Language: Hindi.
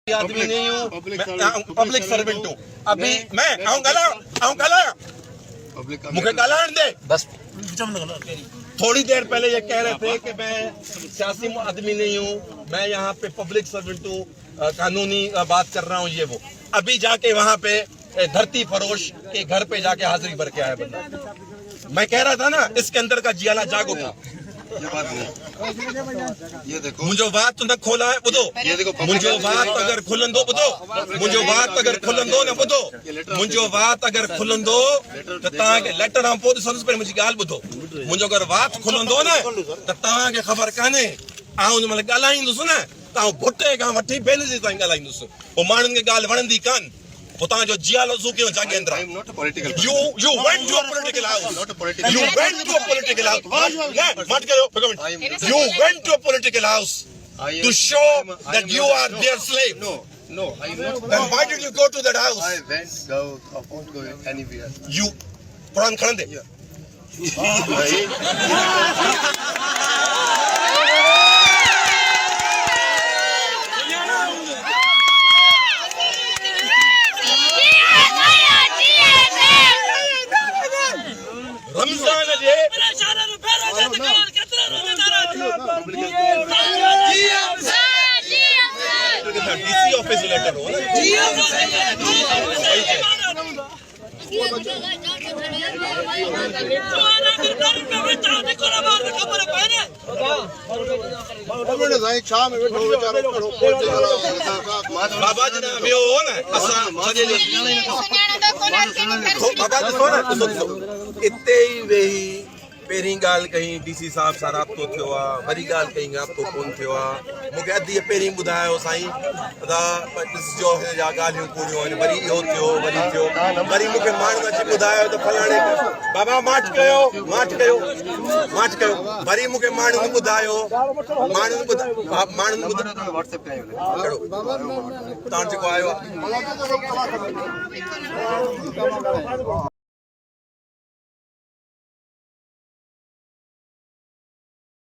आदमी नहीं हूँ, पब्लिक सर्वेंट हूँ। अभी मैं मुझे गालान दे बस। थोड़ी देर पहले ये कह रहे थे कि मैं सियासी आदमी नहीं हूँ, मैं यहाँ पे पब्लिक सर्वेंट हूँ, कानूनी बात कर रहा हूँ ये वो। अभी जाके वहाँ पे धरती फरोश के घर पे जाके हाजिरी भर के आया बंदा। मैं कह रहा था ना, इसके अंदर का जियाला जागो था। ये बात नहीं, ये देखो मुझो बात न खोला है बुधो, मुझो बात अगर खुलन दो बुधो, मुझो बात अगर खुलन दो न बुधो, मुझो बात अगर खुलन दो तो ताके लेटर हम पोद संस पर मुझी गाल बुधो, मुझो अगर बात खुलन दो न तो ताके खबर काने आउं न मतलब गालाईंदुस न तां भुट्टे का वठी बेनजी तां गालाईंदुस ओ मानन के गाल वणंदी कान पोता जो जियालो सुके जागे अंदर। I am not a political you went to a political house, not a political you went to a political house, मत करो, you went to a political house to show that you are their slave. No, I am not. Then why did you go to that house? I won't go anywhere. You Quran खड़न दे। रमजान जे डीसी ऑफिस लेटर हो बाबा जी ने हो ना असा बाबा जी इते ही वेही पहिरीं ॻाल्हि कहीं डीसी साहब सां राब्तो थियो आहे, वरी ॻाल्हि कहीं राब्तो कोन थियो आहे। मूंखे अधु पहिरीं ॿुधायो साईं त ॾिसजो हिन जा ॻाल्हियूं पूरियूं आहिनि, वरी इहो थियो वरी थियो, वरी मूंखे माण्हू अची ॿुधायो त फलाणे बाबा माठ कयो, वरी मूंखे माण्हुनि ॿुधायो WhatsApp पे तव्हां जेको आयो आहे